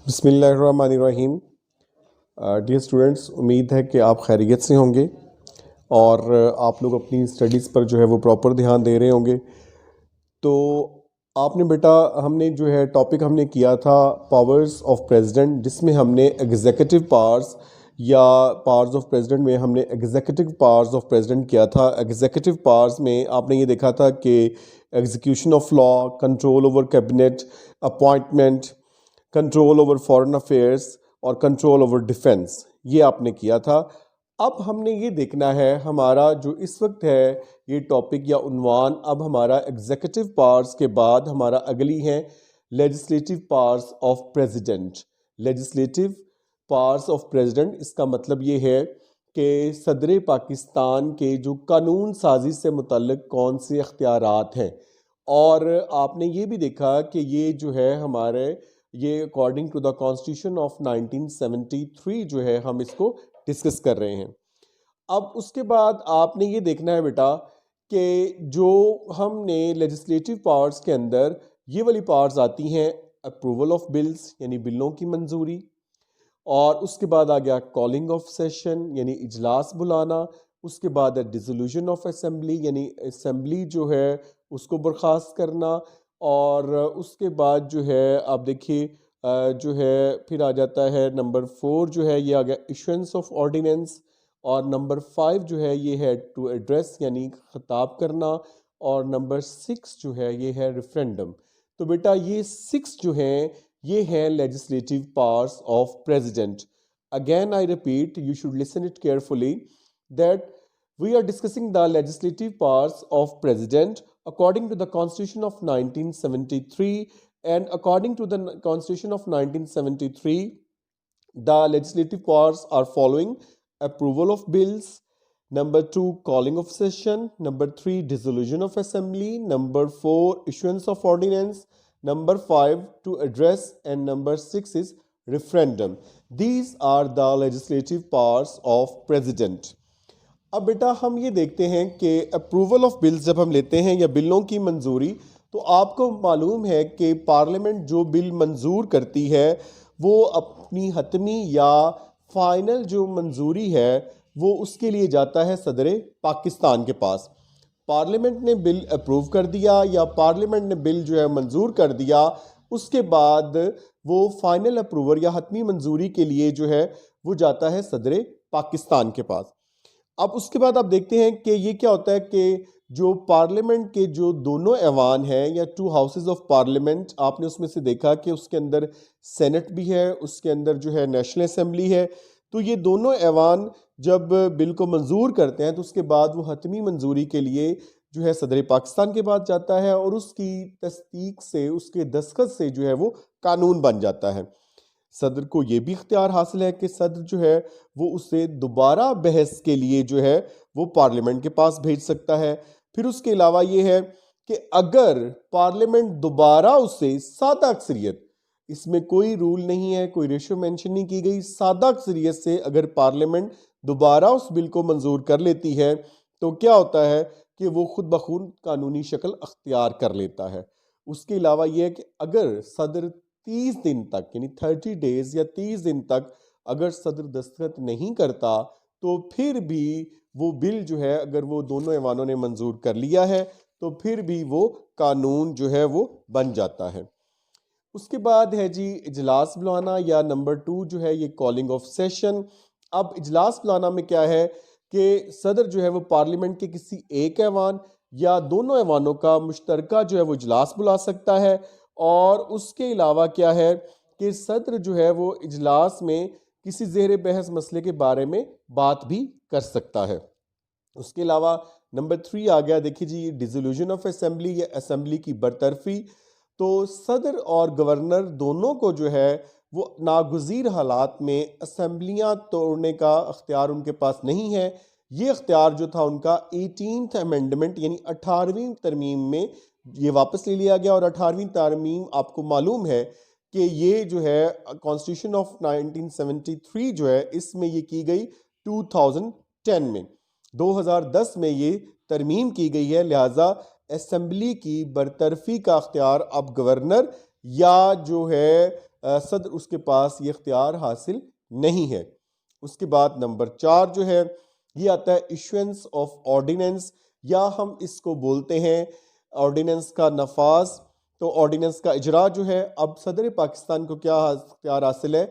बिस्मिल्लाहिर्रहमानिर्रहीम। Dear students, उम्मीद है कि आप खैरियत से होंगे और आप लोग अपनी स्टडीज़ पर जो है वो प्रॉपर ध्यान दे रहे होंगे। तो आपने बेटा हमने जो है टॉपिक हमने किया था पावर्स ऑफ प्रेसिडेंट, जिसमें हमने एग्जीक्यूटिव पावर्स या पावर्स ऑफ प्रेसिडेंट में हमने एग्जीक्यूटिव पावर्स ऑफ प्रेसिडेंट किया था। एग्जीक्यूटिव पावर्स में आपने ये देखा था कि execution of law, control over cabinet, appointment, control over foreign affairs और कंट्रोल ओवर डिफेंस, ये आपने किया था। अब हमने ये देखना है, हमारा जो इस वक्त है ये टॉपिक या उन्वान, अब हमारा एग्जीक्यूटिव पावर्स के बाद हमारा अगली है legislative powers of president. Legislative powers of president, इसका मतलब ये है कि सदर पाकिस्तान के जो कानून साजी से मुतल्लिक कौन से अख्तियारात हैं। और आपने ये भी देखा कि ये जो है हमारे ये according to the constitution of 1973 जो है हम इसको डिस्कस कर रहे हैं। अब उसके बाद आपने ये देखना है बेटा कि जो हमने लेजिस्लेटिव पावर्स के अंदर ये वाली पावर्स आती हैं, अप्रूवल ऑफ बिल्स यानी बिलों की मंजूरी, और उसके बाद आ गया कॉलिंग ऑफ सेशन यानी इजलास बुलाना, उसके बाद है डिसोल्यूशन ऑफ असेंबली यानी असेंबली जो है उसको बर्खास्त करना, और उसके बाद जो है आप देखिए जो है फिर आ जाता है नंबर 4 जो है ये आ गया इशुएंस ऑफ ऑर्डिनेंस, और नंबर 5 जो है ये है टू एड्रेस यानी खिताब करना, और नंबर 6 जो है ये है रेफरेंडम। तो बेटा ये 6 जो हैं ये है legislative powers of president. Again I repeat, you should listen it carefully, that we are discussing the legislative powers of president according to the constitution of 1973, and according to the constitution of 1973 the legislative powers are following: approval of bills, number 2 calling of session, number 3 dissolution of assembly, number 4 issuance of ordinance, number 5 to address, and number 6 is referendum. These are the legislative powers of president. अब बेटा हम ये देखते हैं कि approval of bills जब हम लेते हैं या बिलों की मंजूरी, तो आपको मालूम है कि पार्लियामेंट जो बिल मंजूर करती है वो अपनी हतमी या फाइनल जो मंजूरी है वो उसके लिए जाता है सदर पाकिस्तान के पास। पार्लियामेंट ने बिल अप्रूव कर दिया या पार्लियामेंट ने बिल जो है मंजूर कर दिया, उसके बाद वो फाइनल अप्रूवर या हतमी मंजूरी के लिए जो है वो जाता है सदर पाकिस्तान के पास। अब उसके बाद आप देखते हैं कि ये क्या होता है कि जो पार्लियामेंट के जो दोनों ऐवान हैं या 2 हाउसेस ऑफ पार्लियामेंट, आपने उसमें से देखा कि उसके अंदर सेनेट भी है, उसके अंदर जो है नेशनल असेंबली है। तो ये दोनों ऐवान जब बिल को मंजूर करते हैं तो उसके बाद वो हतमी मंजूरी के लिए जो है सदर पाकिस्तान के पास जाता है, और उसकी तस्दीक से, उसके दस्तखत से जो है वो कानून बन जाता है। सदर को ये भी इख्तियार हासिल है कि सदर जो है वो उसे दोबारा बहस के लिए जो है वो पार्लियामेंट के पास भेज सकता है। फिर उसके अलावा ये है कि अगर पार्लियामेंट दोबारा उसे सादा अक्सरियत, इसमें कोई रूल नहीं है, कोई रेशो मेंशन नहीं की गई, सादा अक्सरियत से अगर पार्लियामेंट दोबारा उस बिल को मंजूर कर लेती है तो क्या होता है कि वो खुद ब खुद कानूनी शक्ल अख्तियार कर लेता है। उसके अलावा यह है कि अगर सदर 30 दिन तक यानी 30 डेज या 30 दिन तक अगर सदर दस्तखत नहीं करता तो फिर भी वो बिल जो है अगर वो दोनों ऐवानों ने मंजूर कर लिया है तो फिर भी वो कानून जो है वो बन जाता है। उसके बाद है जी इजलास बुलाना या नंबर 2 जो है ये कॉलिंग ऑफ सेशन। अब इजलास बुलाना में क्या है कि सदर जो है वो पार्लियामेंट के किसी एक ऐवान या दोनों ऐवानों का मुश्तरका जो है वो इजलास बुला सकता है, और उसके अलावा क्या है कि सदर जो है वो इजलास में किसी ज़ेर बहस मसले के बारे में बात भी कर सकता है। उसके अलावा नंबर 3 आ गया, देखिए जी, डिसोल्यूशन ऑफ असेंबली या असेंबली की बरतरफी। तो सदर और गवर्नर दोनों को जो है वो नागुज़ीर हालात में असेंबलियाँ तोड़ने का अख्तियार उनके पास नहीं है। ये अख्तियार जो था उनका 18th अमेंडमेंट यानी 18वीं तरमीम में ये वापस ले लिया गया, और 18वीं तरमीम आपको मालूम है कि ये जो है कॉन्स्टिट्यूशन ऑफ 1973 जो है इसमें ये की गई 2010 में, 2010 में ये तरमीम की गई है। लिहाजा असेंबली की बरतरफी का अख्तियार अब गवर्नर या जो है सदर उसके पास ये इख्तियार हासिल नहीं है। उसके बाद नंबर 4 जो है ये आता है इशुएंस ऑफ ऑर्डिनेंस, या हम इसको बोलते हैं ऑर्डिनेंस का नफाज। तो ऑर्डिनेंस का इजरा जो है, अब सदर पाकिस्तान को क्या इख्तियार हासिल है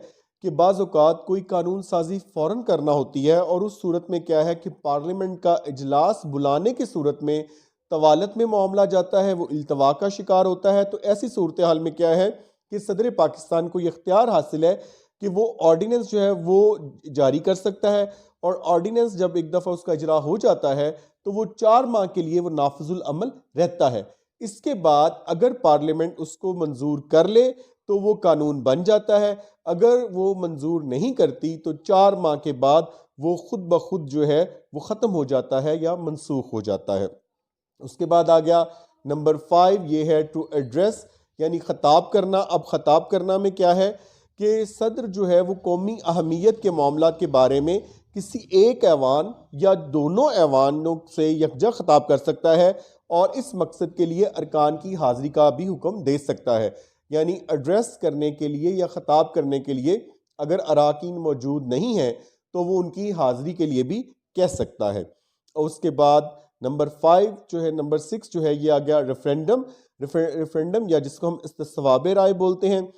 कि बाज़ औक़ात कोई कानून साजी फ़ौरन करना होती है, और उस सूरत में क्या है कि पार्लियामेंट का इजलास बुलाने की सूरत में तवालत में मामला जाता है, वो इल्तवा का शिकार होता है। तो ऐसी सूरत हाल में क्या है कि सदर पाकिस्तान को ये इख्तियार हासिल है कि वो ऑर्डिनेंस जो है वो जारी कर सकता है, और ऑर्डिनेंस जब एक दफ़ा उसका इजरा हो जाता है तो वो 4 माह के लिए वो नाफिजुल अमल रहता है। इसके बाद अगर पार्लियामेंट उसको मंजूर कर ले तो वो कानून बन जाता है, अगर वो मंजूर नहीं करती तो 4 माह के बाद वो खुद ब खुद जो है वो ख़त्म हो जाता है या मनसूख हो जाता है। उसके बाद आ गया नंबर 5, ये है टू एड्रेस, यानी ख़ताब करना। अब ख़ताब करना में क्या है कि सदर जो है वो कौमी अहमियत के मामला के बारे में किसी एक ऐवान या दोनों ऐवानों से यकजा ख़ताब कर सकता है, और इस मकसद के लिए अरकान की हाज़िरी का भी हुक्म दे सकता है। यानी एड्रेस करने के लिए या ख़ताब करने के लिए अगर अराकीन मौजूद नहीं है तो वो उनकी हाज़िरी के लिए भी कह सकता है। और उसके बाद नंबर 5 जो है, नंबर 6 जो है ये आ गया रेफरेंडम। रेफरेंडम या जिसको हम इस्तिस्वाबे राय बोलते हैं।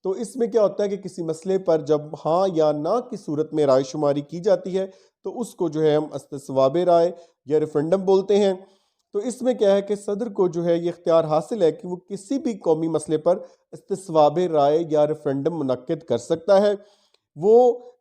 तो इसमें क्या होता है कि किसी मसले पर जब हाँ या ना की सूरत में राय शुमारी की जाती है तो उसको जो है हम इस्तिस्वाबे राय या रेफरेंडम बोलते हैं। तो इसमें क्या है कि सदर को जो है ये इख्तियार हासिल है कि वो किसी भी कौमी मसले पर इस्तिस्वाबे राय या रेफरेंडम मुनक्किद कर सकता है। वो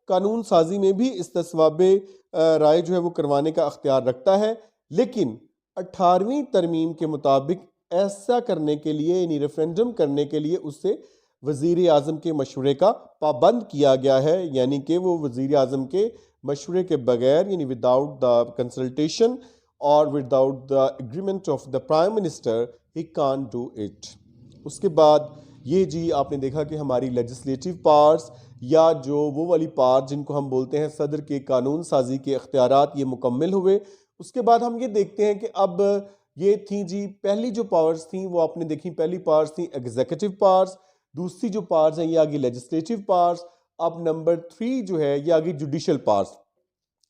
कानून साजी में भी इस्तिस्वाबे राय जो है वो करवाने का अख्तियार रखता है, लेकिन 18वीं तरमीम के मुताबिक ऐसा करने के लिए यानी रेफरेंडम करने के लिए उसे वज़ीर आज़म के मशवरे का पाबंद किया गया है, यानी कि वो वज़ीर आज़म के मशवरे के बगैर यानी विदाउट द कंसल्टेशन और without the agreement of the prime minister he can do it. उसके बाद ये जी आपने देखा कि हमारी लेजिस्लेटिव पावर्स या जो वो वाली पावर जिनको हम बोलते हैं सदर के कानून साजी के इख्तियारात, ये मुकम्मल हुए। उसके बाद हम ये देखते हैं कि अब ये थी जी पहली जो पावर्स थी वो आपने देखी, पहली पावर्स थी एग्जीक्यूटिव पावर्स, दूसरी जो पावर्स हैं ये आ गई लेजिस्लेटिव पावर्स। अब नंबर 3 जो है ये आ गई जुडिशल पावर्स।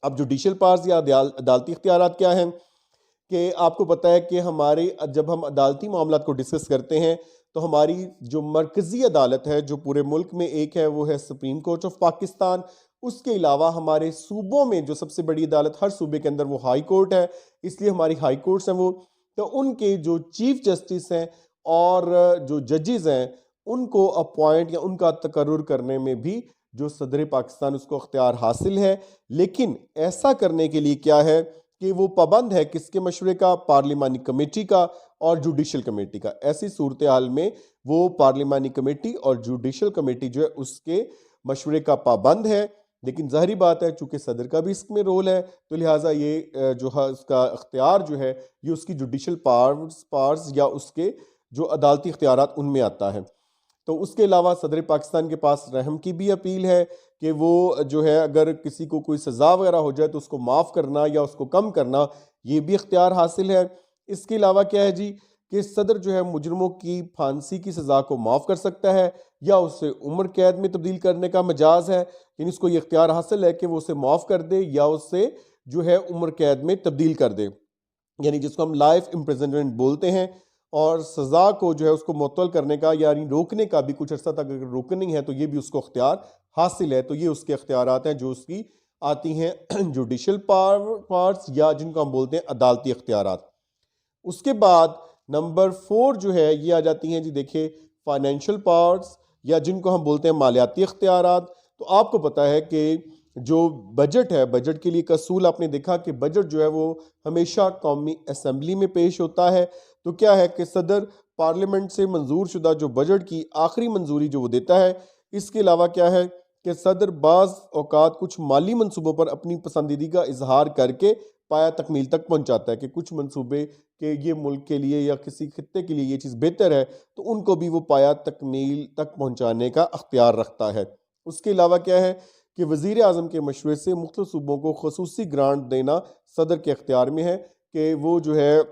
अब जुडिशल पावर्स या अदालती इख्तियारात क्या हैं कि आपको पता है कि हमारे जब हम अदालती मामलात को डिस्कस करते हैं तो हमारी जो मरकज़ी अदालत है जो पूरे मुल्क में एक है वो है सुप्रीम कोर्ट ऑफ पाकिस्तान। उसके अलावा हमारे सूबों में जो सबसे बड़ी अदालत हर सूबे के अंदर वो हाई कोर्ट है, इसलिए हमारी हाई कोर्ट्स हैं वो। तो उनके जो चीफ जस्टिस हैं और जो जजेस हैं उनको अपॉइंट या उनका तकर्रुर करने में भी जो सदर पाकिस्तान उसको अख्तियार हासिल है। लेकिन ऐसा करने के लिए क्या है कि वो पाबंद है किसके मशवरे का, पार्लिमानी कमेटी का और जुडिशल कमेटी का। ऐसी सूरत हाल में वो पार्लिमानी कमेटी और जुडिशल कमेटी जो है उसके मशवरे का पाबंद है। लेकिन ज़ाहिरी बात है चूँकि सदर का भी इसमें रोल है तो लिहाजा ये जो है उसका अख्तियार जो है ये उसकी जुडिशल पावर्स या उसके जो अदालती इख्तियारात उनमें आता है। तो उसके अलावा सदर पाकिस्तान के पास रहम की भी अपील है कि वो जो है अगर किसी को कोई सज़ा वगैरह हो जाए तो उसको माफ़ करना या उसको कम करना ये भी इख्तियार हासिल है। इसके अलावा क्या है जी कि सदर जो है मुजरमों की फांसी की सज़ा को माफ़ कर सकता है या उसे उम्र कैद में तब्दील करने का मजाज है, यानी उसको ये इख्तियार हासिल है कि वो उसे माफ़ कर दे या उससे जो है उम्र कैद में तब्दील कर दे, यानी जिसको हम लाइफ इम्प्रिजनमेंट बोलते हैं। और सज़ा को जो है उसको मुअत्तल करने का यानी रोकने का भी कुछ अर्सा तक अगर रोकनी है तो ये भी उसको अख्तियार हासिल है। तो ये उसके अख्तियारात हैं जो उसकी आती हैं जुडिशल पावर्स या जिनको हम बोलते हैं अदालती अख्तियारात। उसके बाद नंबर 4 जो है ये आ जाती हैं जी देखिए फाइनेंशियल पावर्स या जिनको हम बोलते हैं मालियाती अख्तियारात। तो आपको पता है कि जो बजट है, बजट के लिए एक असूल आपने देखा कि बजट जो है वो हमेशा कौमी असम्बली में पेश होता है। तो क्या है कि सदर पार्लियामेंट से मंजूर शुदा जो बजट की आखिरी मंजूरी जो वो देता है। इसके अलावा क्या है कि सदर बाज़ औकात कुछ माली मंसूबों पर अपनी पसंदीदा का इजहार करके पाया तकमील तक पहुंचाता है कि कुछ मंसूबे कि ये मुल्क के लिए या किसी खित्ते के लिए ये चीज़ बेहतर है तो उनको भी वो पाया तकमील तक पहुंचाने का अख्तियार रखता है। उसके अलावा क्या है कि वज़ीर आज़म के मशवरे से मुख्तलिफ सूबों को खसूसी ग्रांट देना सदर के अख्तियार में है कि वो जो है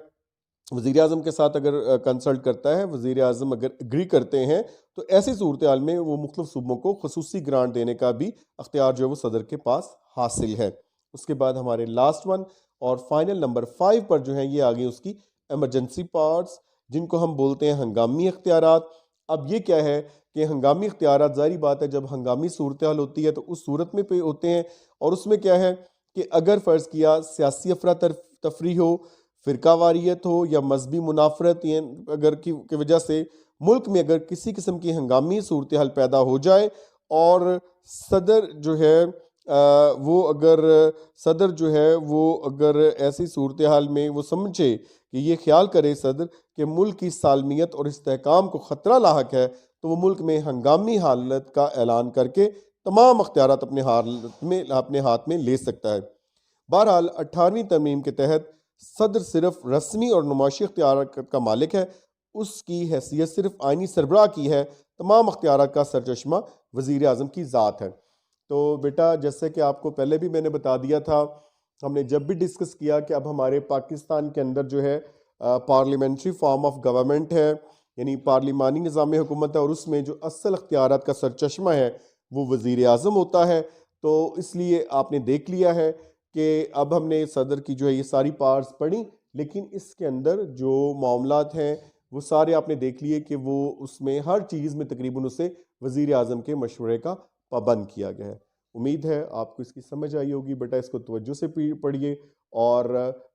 वज़ीर आज़म के साथ अगर कंसल्ट करता है, वज़ीर आज़म अगर एग्री करते हैं, तो ऐसी सूरत हाल में वो मुख्तलिफ़ सूबों को ख़ुसूसी ग्रांट देने का भी अख्तियार जो है वो सदर के पास हासिल है। उसके बाद हमारे लास्ट वन और फाइनल नंबर 5 पर जो है ये आ गई उसकी इमरजेंसी पावर्स, जिनको हम बोलते हैं हंगामी इख्तियारात। अब ये क्या है कि हंगामी इख्तियारात, ज़ाहिर बात है जब हंगामी सूरत हाल होती है तो उस सूरत में पे होते हैं, और उसमें क्या है कि अगर फ़र्ज़ किया सियासी अफरा तफरी हो, फ़िरका वारियत हो या मजहबी मुनाफरत या अगर की वजह से मुल्क में अगर किसी किस्म की हंगामी सूरत हाल पैदा हो जाए, और सदर जो है वो अगर सदर जो है वो अगर ऐसी सूरत हाल में वो समझे कि ये ख्याल करे सदर कि मुल्क की सालमियत और इस्तेहकाम को ख़तरा लाहक है, तो वो मुल्क में हंगामी हालत का ऐलान करके तमाम अख्तियारात अपने हाथ में ले सकता है। बहरहाल 18वीं तरमीम के तहत सदर सिर्फ रस्मी और नुमाशी अख्तियार का मालिक है, उसकी हैसियत सिर्फ आइनी सरबराह की है, तमाम अख्तियार का सरचश्मा वज़ीर आज़म की ज़ात है। तो बेटा, जैसे कि आपको पहले भी मैंने बता दिया था, हमने जब भी डिस्कस किया कि अब हमारे पाकिस्तान के अंदर जो है पार्लियामेंट्री फॉर्म ऑफ गवर्नमेंट है, यानी पार्लिमानी निज़ाम हुकूमत है, और उसमें जो असल अख्तियारात का सरचश्मा है वो वज़ीर आज़म होता है। तो इसलिए आपने देख लिया है कि अब हमने सदर की जो है ये सारी पावर्स पढ़ी, लेकिन इसके अंदर जो मामलात हैं वो सारे आपने देख लिए कि वो उसमें हर चीज़ में तकरीबन उसे वज़ीर आज़म के मशवरे का पाबंद किया गया है। उम्मीद है आपको इसकी समझ आई होगी। बेटा, इसको तवज्जो से पढ़िए और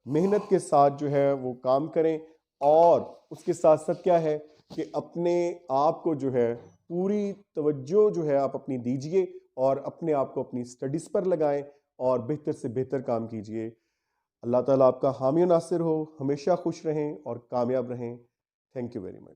मेहनत के साथ जो है वो काम करें, और उसके साथ साथ क्या है कि अपने आप को जो है पूरी तवज्जो जो है आप अपनी दीजिए, और अपने आप को अपनी स्टडीज़ पर लगाएं और बेहतर से बेहतर काम कीजिए। अल्लाह ताला आपका हामी और नासिर हो, हमेशा खुश रहें और कामयाब रहें। Thank you very much.